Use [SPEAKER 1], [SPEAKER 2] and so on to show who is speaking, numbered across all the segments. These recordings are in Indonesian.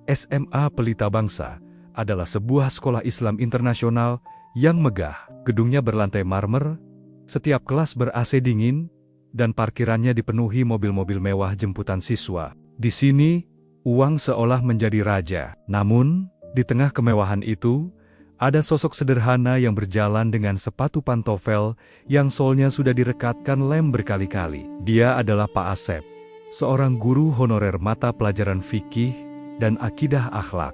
[SPEAKER 1] SMA Pelita Bangsa adalah sebuah sekolah Islam internasional yang megah. Gedungnya berlantai marmer, setiap kelas ber-AC dingin, dan parkirannya dipenuhi mobil-mobil mewah jemputan siswa. Di sini, uang seolah menjadi raja. Namun, di tengah kemewahan itu, ada sosok sederhana yang berjalan dengan sepatu pantofel yang solnya sudah direkatkan lem berkali-kali. Dia adalah Pak Asep, seorang guru honorer mata pelajaran fikih dan akidah akhlak.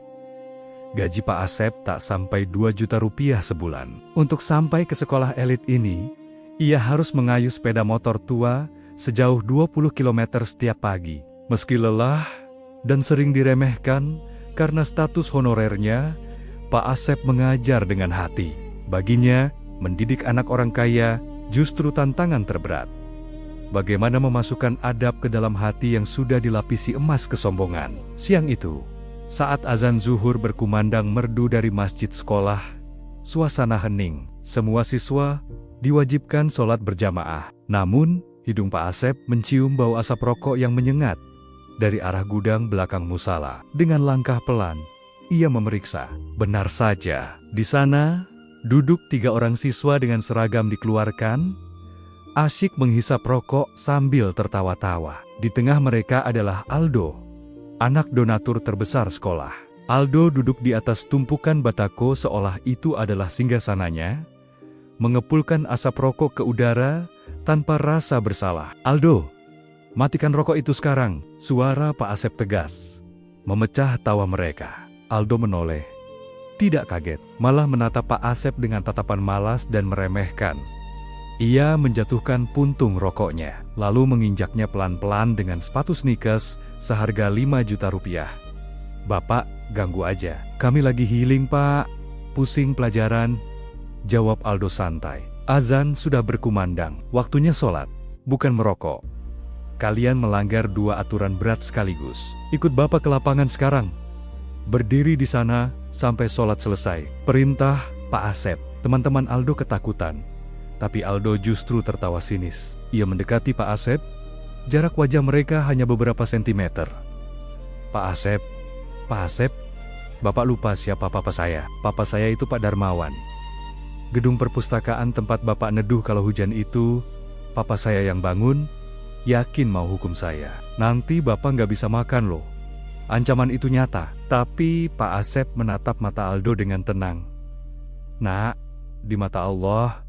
[SPEAKER 1] Gaji Pak Asep tak sampai 2 juta rupiah sebulan. Untuk sampai ke sekolah elit ini, ia harus mengayuh sepeda motor tua sejauh 20 km setiap pagi. Meski lelah dan sering diremehkan karena status honorernya, Pak Asep mengajar dengan hati. Baginya, mendidik anak orang kaya justru tantangan terberat. Bagaimana memasukkan adab ke dalam hati yang sudah dilapisi emas kesombongan. Siang itu, saat azan zuhur berkumandang merdu dari masjid sekolah, suasana hening. Semua siswa diwajibkan sholat berjamaah. Namun, hidung Pak Asep mencium bau asap rokok yang menyengat dari arah gudang belakang musala. Dengan langkah pelan, ia memeriksa. Benar saja, di sana duduk 3 orang siswa dengan seragam dikeluarkan, asyik menghisap rokok sambil tertawa-tawa. Di tengah mereka adalah Aldo, anak donatur terbesar sekolah. Aldo duduk di atas tumpukan batako seolah itu adalah singgasananya, mengepulkan asap rokok ke udara tanpa rasa bersalah. "Aldo, matikan rokok itu sekarang," suara Pak Asep tegas, memecah tawa mereka. Aldo menoleh, tidak kaget, malah menatap Pak Asep dengan tatapan malas dan meremehkan. Ia menjatuhkan puntung rokoknya, lalu menginjaknya pelan-pelan dengan sepatu sneakers seharga 5 juta rupiah. "Bapak, ganggu aja. Kami lagi healing, Pak. Pusing pelajaran," jawab Aldo santai. Azan sudah berkumandang, waktunya sholat, bukan merokok. "Kalian melanggar 2 aturan berat sekaligus. Ikut Bapak ke lapangan sekarang. Berdiri di sana sampai sholat selesai," perintah Pak Asep. Teman-teman Aldo ketakutan, tapi Aldo justru tertawa sinis. Ia mendekati Pak Asep, jarak wajah mereka hanya beberapa sentimeter. Pak Asep, Bapak lupa siapa papa saya. Papa saya itu Pak Darmawan. Gedung perpustakaan tempat Bapak neduh kalau hujan itu, papa saya yang bangun, yakin mau hukum saya. Nanti Bapak nggak bisa makan loh. Ancaman itu nyata. Tapi Pak Asep menatap mata Aldo dengan tenang. "Nak, di mata Allah,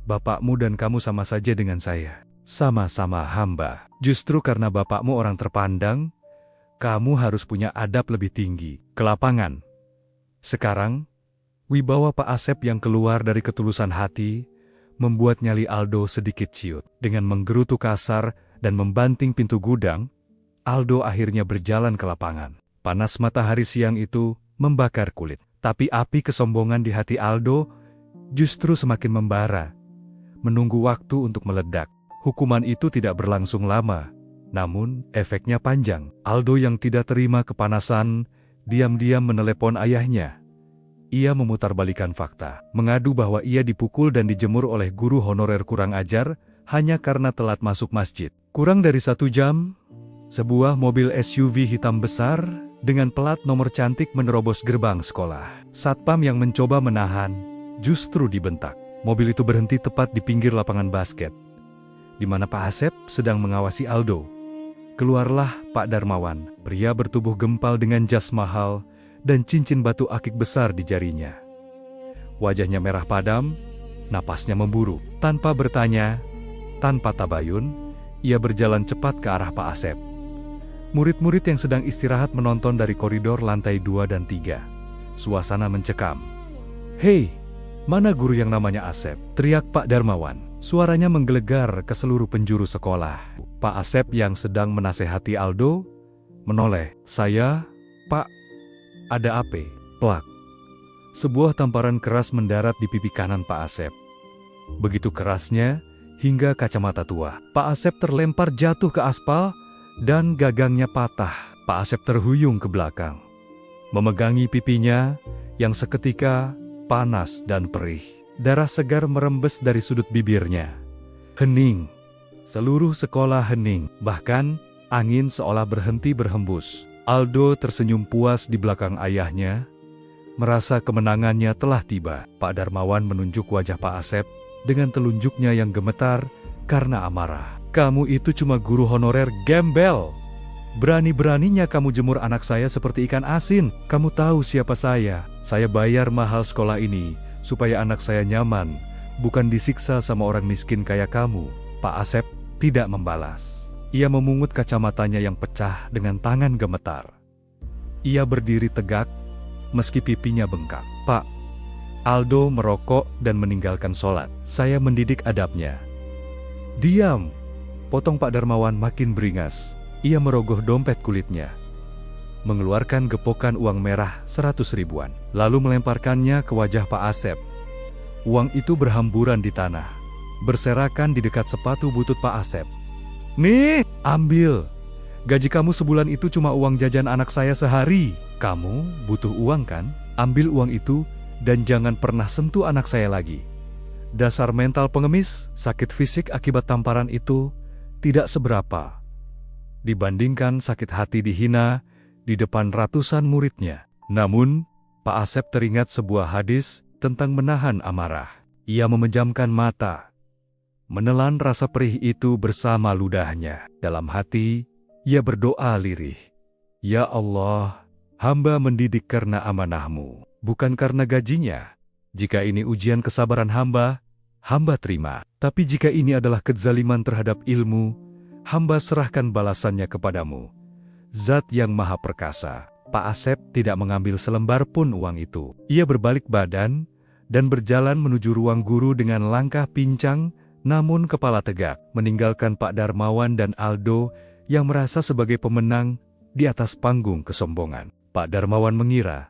[SPEAKER 1] bapakmu dan kamu sama saja dengan saya. Sama-sama hamba. Justru karena bapakmu orang terpandang, kamu harus punya adab lebih tinggi. Ke lapangan." Sekarang, wibawa Pak Asep yang keluar dari ketulusan hati membuat nyali Aldo sedikit ciut. Dengan menggerutu kasar dan membanting pintu gudang, Aldo akhirnya berjalan ke lapangan. Panas matahari siang itu membakar kulit, tapi api kesombongan di hati Aldo justru semakin membara, menunggu waktu untuk meledak. Hukuman itu tidak berlangsung lama, namun efeknya panjang. Aldo yang tidak terima kepanasan, diam-diam menelepon ayahnya. Ia memutarbalikan fakta, mengadu bahwa ia dipukul dan dijemur oleh guru honorer kurang ajar hanya karena telat masuk masjid. Kurang dari 1 jam, sebuah mobil SUV hitam besar dengan plat nomor cantik menerobos gerbang sekolah. Satpam yang mencoba menahan justru dibentak. Mobil itu berhenti tepat di pinggir lapangan basket, di mana Pak Asep sedang mengawasi Aldo. Keluarlah Pak Darmawan, pria bertubuh gempal dengan jas mahal dan cincin batu akik besar di jarinya. Wajahnya merah padam, napasnya memburu. Tanpa bertanya, tanpa tabayun, ia berjalan cepat ke arah Pak Asep. Murid-murid yang sedang istirahat menonton dari koridor lantai 2 dan 3. Suasana mencekam. "Hei, mana guru yang namanya Asep?" teriak Pak Darmawan. Suaranya menggelegar ke seluruh penjuru sekolah. Pak Asep yang sedang menasehati Aldo menoleh. "Saya, Pak, ada apa?" Plak. Sebuah tamparan keras mendarat di pipi kanan Pak Asep. Begitu kerasnya, hingga kacamata tua. Pak Asep terlempar jatuh ke aspal, dan gagangnya patah. Pak Asep terhuyung ke belakang, memegangi pipinya yang seketika panas dan perih. Darah segar merembes dari sudut bibirnya. Hening. Seluruh sekolah hening. Bahkan, angin seolah berhenti berhembus. Aldo tersenyum puas di belakang ayahnya, merasa kemenangannya telah tiba. Pak Darmawan menunjuk wajah Pak Asep dengan telunjuknya yang gemetar karena amarah. Kamu itu cuma guru honorer gembel. Berani-beraninya kamu jemur anak saya seperti ikan asin. Kamu tahu siapa saya? Saya bayar mahal sekolah ini supaya anak saya nyaman, bukan disiksa sama orang miskin kayak kamu. Pak Asep tidak membalas. Ia memungut kacamatanya yang pecah dengan tangan gemetar. Ia berdiri tegak, meski pipinya bengkak. Pak, Aldo merokok dan meninggalkan sholat. Saya mendidik adabnya. Diam, potong Pak Darmawan makin beringas. Ia merogoh dompet kulitnya, mengeluarkan gepokan uang merah 100 ribuan, lalu melemparkannya ke wajah Pak Asep. Uang itu berhamburan di tanah, berserakan di dekat sepatu butut Pak Asep. Nih, ambil. Gaji kamu sebulan itu cuma uang jajan anak saya sehari. Kamu butuh uang kan? Ambil uang itu dan jangan pernah sentuh anak saya lagi. Dasar mental pengemis, sakit fisik akibat tamparan itu tidak seberapa dibandingkan sakit hati dihina di depan ratusan muridnya. Namun, Pak Asep teringat sebuah hadis tentang menahan amarah. Ia memejamkan mata, menelan rasa perih itu bersama ludahnya. Dalam hati, ia berdoa lirih. Ya Allah, hamba mendidik karena amanah-Mu, bukan karena gajinya. Jika ini ujian kesabaran hamba terima. Tapi jika ini adalah kezaliman terhadap ilmu, hamba serahkan balasannya kepadamu, Zat yang Maha Perkasa. Pak Asep tidak mengambil selembar pun uang itu. Ia berbalik badan dan berjalan menuju ruang guru dengan langkah pincang, namun kepala tegak, meninggalkan Pak Darmawan dan Aldo yang merasa sebagai pemenang di atas panggung kesombongan. Pak Darmawan mengira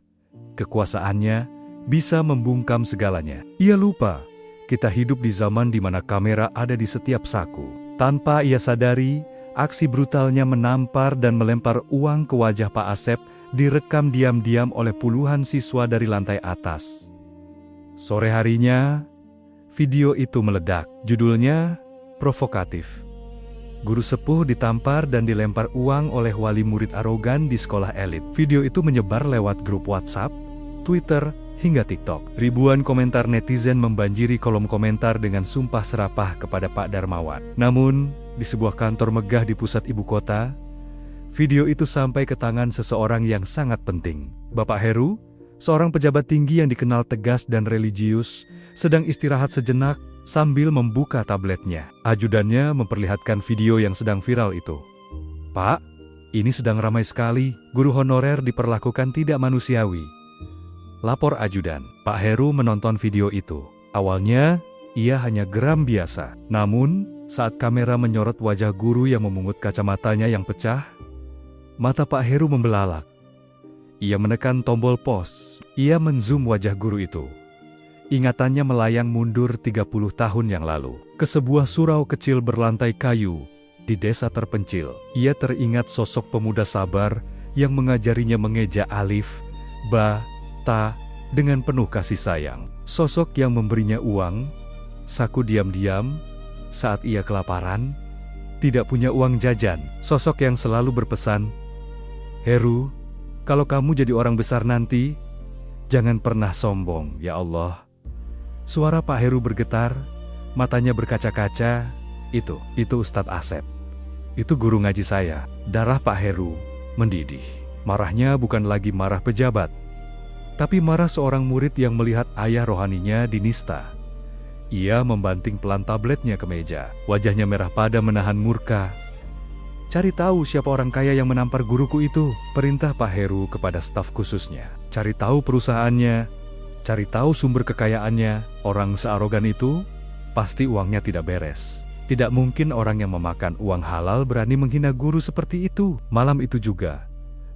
[SPEAKER 1] kekuasaannya bisa membungkam segalanya. Ia lupa, kita hidup di zaman di mana kamera ada di setiap saku. Tanpa ia sadari, aksi brutalnya menampar dan melempar uang ke wajah Pak Asep direkam diam-diam oleh puluhan siswa dari lantai atas. Sore harinya, video itu meledak. Judulnya provokatif. Guru sepuh ditampar dan dilempar uang oleh wali murid arogan di sekolah elit. Video itu menyebar lewat grup WhatsApp, Twitter, hingga TikTok. Ribuan komentar netizen membanjiri kolom komentar dengan sumpah serapah kepada Pak Darmawan. Namun, di sebuah kantor megah di pusat ibu kota, video itu sampai ke tangan seseorang yang sangat penting. Bapak Heru, seorang pejabat tinggi yang dikenal tegas dan religius, sedang istirahat sejenak sambil membuka tabletnya. Ajudannya memperlihatkan video yang sedang viral itu. Pak, ini sedang ramai sekali. Guru honorer diperlakukan tidak manusiawi, lapor ajudan. Pak Heru menonton video itu. Awalnya, ia hanya geram biasa. Namun, saat kamera menyorot wajah guru yang memungut kacamatanya yang pecah, mata Pak Heru membelalak. Ia menekan tombol pause. Ia menzoom wajah guru itu. Ingatannya melayang mundur 30 tahun yang lalu, ke sebuah surau kecil berlantai kayu di desa terpencil. Ia teringat sosok pemuda sabar yang mengajarinya mengeja alif, ba, ta, dengan penuh kasih sayang. Sosok yang memberinya uang, saku diam-diam, saat ia kelaparan, tidak punya uang jajan. Sosok yang selalu berpesan, Heru, kalau kamu jadi orang besar nanti, jangan pernah sombong, ya Allah. Suara Pak Heru bergetar, matanya berkaca-kaca. Itu Ustadz Asep. Itu guru ngaji saya. Darah Pak Heru mendidih. Marahnya bukan lagi marah pejabat, tapi marah seorang murid yang melihat ayah rohaninya dinista. Ia membanting pelan tabletnya ke meja. Wajahnya merah pada menahan murka. Cari tahu siapa orang kaya yang menampar guruku itu, perintah Pak Heru kepada staf khususnya. Cari tahu perusahaannya, cari tahu sumber kekayaannya. Orang searogan itu, pasti uangnya tidak beres. Tidak mungkin orang yang memakan uang halal berani menghina guru seperti itu. Malam itu juga,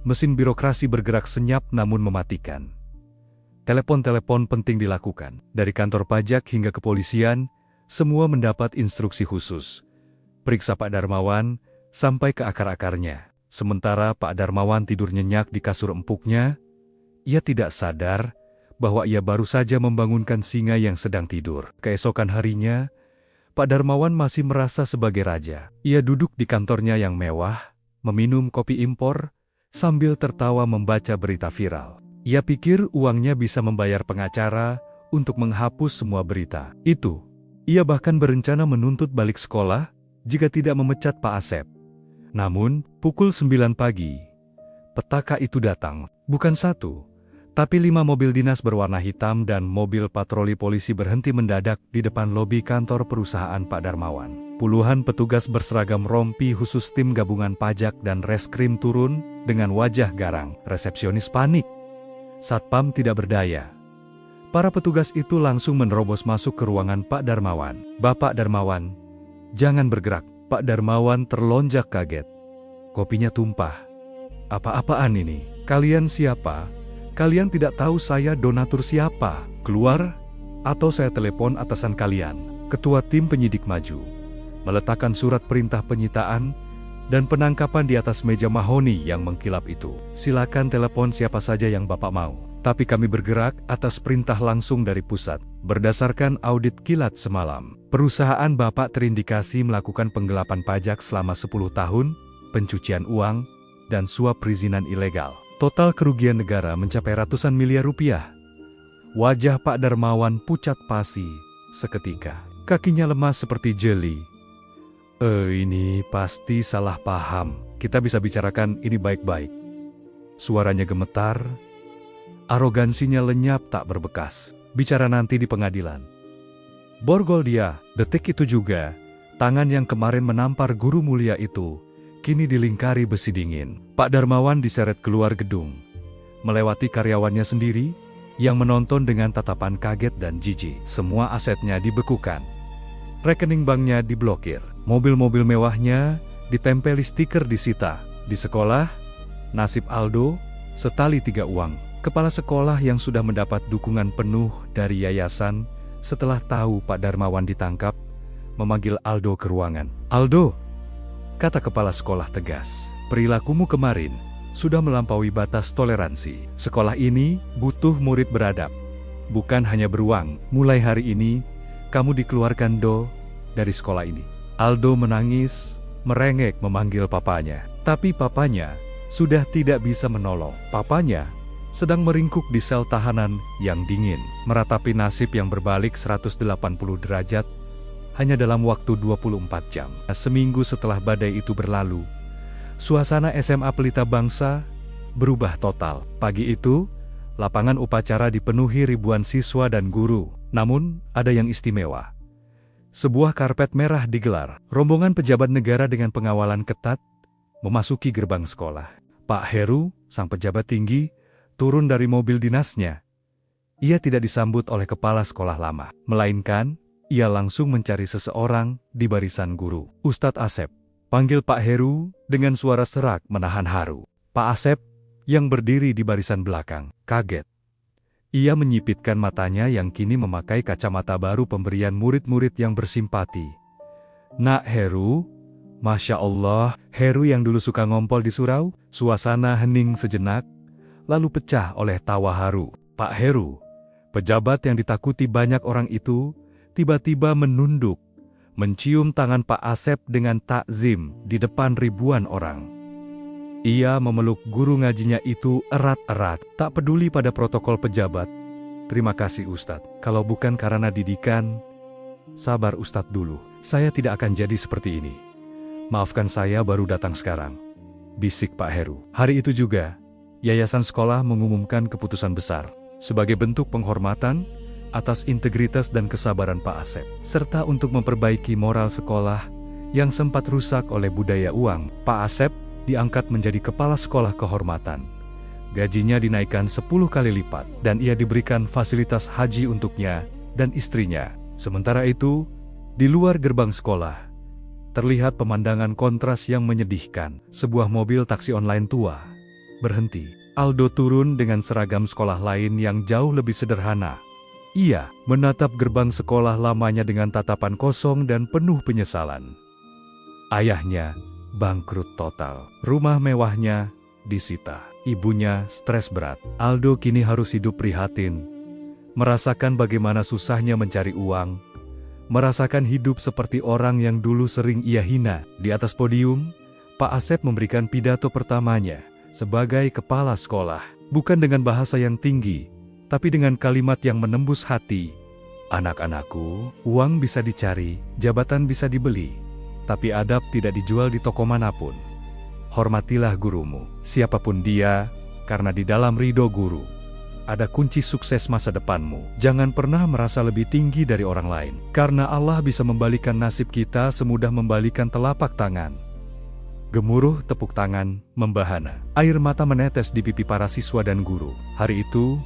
[SPEAKER 1] mesin birokrasi bergerak senyap namun mematikan. Telepon-telepon penting dilakukan. Dari kantor pajak hingga kepolisian, semua mendapat instruksi khusus. Periksa Pak Darmawan sampai ke akar-akarnya. Sementara Pak Darmawan tidur nyenyak di kasur empuknya, ia tidak sadar bahwa ia baru saja membangunkan singa yang sedang tidur. Keesokan harinya, Pak Darmawan masih merasa sebagai raja. Ia duduk di kantornya yang mewah, meminum kopi impor, sambil tertawa membaca berita viral. Ia pikir uangnya bisa membayar pengacara untuk menghapus semua berita itu. Ia bahkan berencana menuntut balik sekolah jika tidak memecat Pak Asep. Namun, pukul 9 pagi, petaka itu datang. Bukan satu, tapi 5 mobil dinas berwarna hitam dan mobil patroli polisi berhenti mendadak di depan lobi kantor perusahaan Pak Darmawan. Puluhan petugas berseragam rompi khusus tim gabungan pajak dan reskrim turun dengan wajah garang. Resepsionis panik. Satpam tidak berdaya. Para petugas itu langsung menerobos masuk ke ruangan Pak Darmawan. "Bapak Darmawan, jangan bergerak." Pak Darmawan terlonjak kaget. Kopinya tumpah. "Apa-apaan ini? Kalian siapa? Kalian tidak tahu saya donatur siapa? Keluar, atau saya telepon atasan kalian." Ketua tim penyidik maju, meletakkan surat perintah penyitaan dan penangkapan di atas meja mahoni yang mengkilap itu. "Silakan telepon siapa saja yang Bapak mau. Tapi kami bergerak atas perintah langsung dari pusat. Berdasarkan audit kilat semalam, perusahaan Bapak terindikasi melakukan penggelapan pajak selama 10 tahun, pencucian uang, dan suap perizinan ilegal. Total kerugian negara mencapai ratusan miliar rupiah." Wajah Pak Darmawan pucat pasi seketika. Kakinya lemas seperti jeli. Ini pasti salah paham. Kita bisa bicarakan ini baik-baik." Suaranya gemetar, arogansinya lenyap tak berbekas. "Bicara nanti di pengadilan." Borgol dia. Detik itu juga, tangan yang kemarin menampar guru mulia itu kini dilingkari besi dingin. Pak Darmawan diseret keluar gedung, melewati karyawannya sendiri yang menonton dengan tatapan kaget dan jijik. Semua asetnya dibekukan. Rekening banknya diblokir. Mobil-mobil mewahnya ditempeli stiker disita. Di sekolah, nasib Aldo setali 3 uang. Kepala sekolah yang sudah mendapat dukungan penuh dari yayasan setelah tahu Pak Darmawan ditangkap, memanggil Aldo ke ruangan. "Aldo," kata kepala sekolah tegas, "perilakumu kemarin sudah melampaui batas toleransi. Sekolah ini butuh murid beradab, bukan hanya beruang. Mulai hari ini, kamu dikeluarkan dari sekolah ini." Aldo menangis, merengek memanggil papanya. Tapi papanya sudah tidak bisa menolong. Papanya sedang meringkuk di sel tahanan yang dingin, meratapi nasib yang berbalik 180 derajat hanya dalam waktu 24 jam. Seminggu setelah badai itu berlalu, suasana SMA Pelita Bangsa berubah total. Pagi itu, lapangan upacara dipenuhi ribuan siswa dan guru. Namun, ada yang istimewa. Sebuah karpet merah digelar. Rombongan pejabat negara dengan pengawalan ketat memasuki gerbang sekolah. Pak Heru, sang pejabat tinggi, turun dari mobil dinasnya. Ia tidak disambut oleh kepala sekolah lama, melainkan ia langsung mencari seseorang di barisan guru. "Ustadz Asep," panggil Pak Heru dengan suara serak menahan haru. Pak Asep, yang berdiri di barisan belakang, kaget. Ia menyipitkan matanya yang kini memakai kacamata baru pemberian murid-murid yang bersimpati. "Nak Heru," Masya Allah, Heru yang dulu suka ngompol di surau, suasana hening sejenak, lalu pecah oleh tawa haru. Pak Heru, pejabat yang ditakuti banyak orang itu, tiba-tiba menunduk, mencium tangan Pak Asep dengan takzim di depan ribuan orang. Ia memeluk guru ngajinya itu erat-erat, tak peduli pada protokol pejabat. "Terima kasih Ustadz, kalau bukan karena didikan, sabar Ustadz dulu, saya tidak akan jadi seperti ini. Maafkan saya baru datang sekarang," bisik Pak Heru. Hari itu juga, yayasan sekolah mengumumkan keputusan besar, sebagai bentuk penghormatan atas integritas dan kesabaran Pak Asep, serta untuk memperbaiki moral sekolah yang sempat rusak oleh budaya uang. Pak Asep diangkat menjadi kepala sekolah kehormatan. Gajinya dinaikkan 10 kali lipat, dan ia diberikan fasilitas haji untuknya dan istrinya. Sementara itu, di luar gerbang sekolah, terlihat pemandangan kontras yang menyedihkan. Sebuah mobil taksi online tua berhenti. Aldo turun dengan seragam sekolah lain yang jauh lebih sederhana. Ia menatap gerbang sekolah lamanya dengan tatapan kosong dan penuh penyesalan. Ayahnya bangkrut total. Rumah mewahnya disita. Ibunya stres berat. Aldo kini harus hidup prihatin, merasakan bagaimana susahnya mencari uang, merasakan hidup seperti orang yang dulu sering ia hina. Di atas podium, Pak Asep memberikan pidato pertamanya sebagai kepala sekolah. Bukan dengan bahasa yang tinggi, tapi dengan kalimat yang menembus hati. Anak-anakku, uang bisa dicari, jabatan bisa dibeli, tapi adab tidak dijual di toko manapun. Hormatilah gurumu, siapapun dia, karena di dalam ridho guru ada kunci sukses masa depanmu. Jangan pernah merasa lebih tinggi dari orang lain, karena Allah bisa membalikan nasib kita semudah membalikan telapak tangan. Gemuruh tepuk tangan, membahana. Air mata menetes di pipi para siswa dan guru. Hari itu,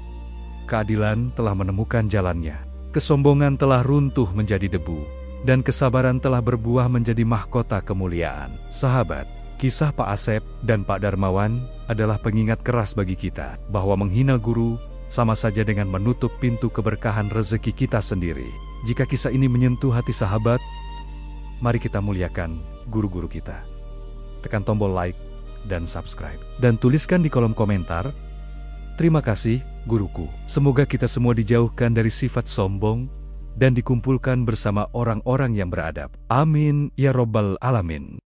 [SPEAKER 1] keadilan telah menemukan jalannya. Kesombongan telah runtuh menjadi debu, dan kesabaran telah berbuah menjadi mahkota kemuliaan. Sahabat, kisah Pak Asep dan Pak Darmawan adalah pengingat keras bagi kita, bahwa menghina guru sama saja dengan menutup pintu keberkahan rezeki kita sendiri. Jika kisah ini menyentuh hati sahabat, mari kita muliakan guru-guru kita. Tekan tombol like dan subscribe. Dan tuliskan di kolom komentar, terima kasih, guruku. Semoga kita semua dijauhkan dari sifat sombong dan dikumpulkan bersama orang-orang yang beradab. Amin, ya Robbal Alamin.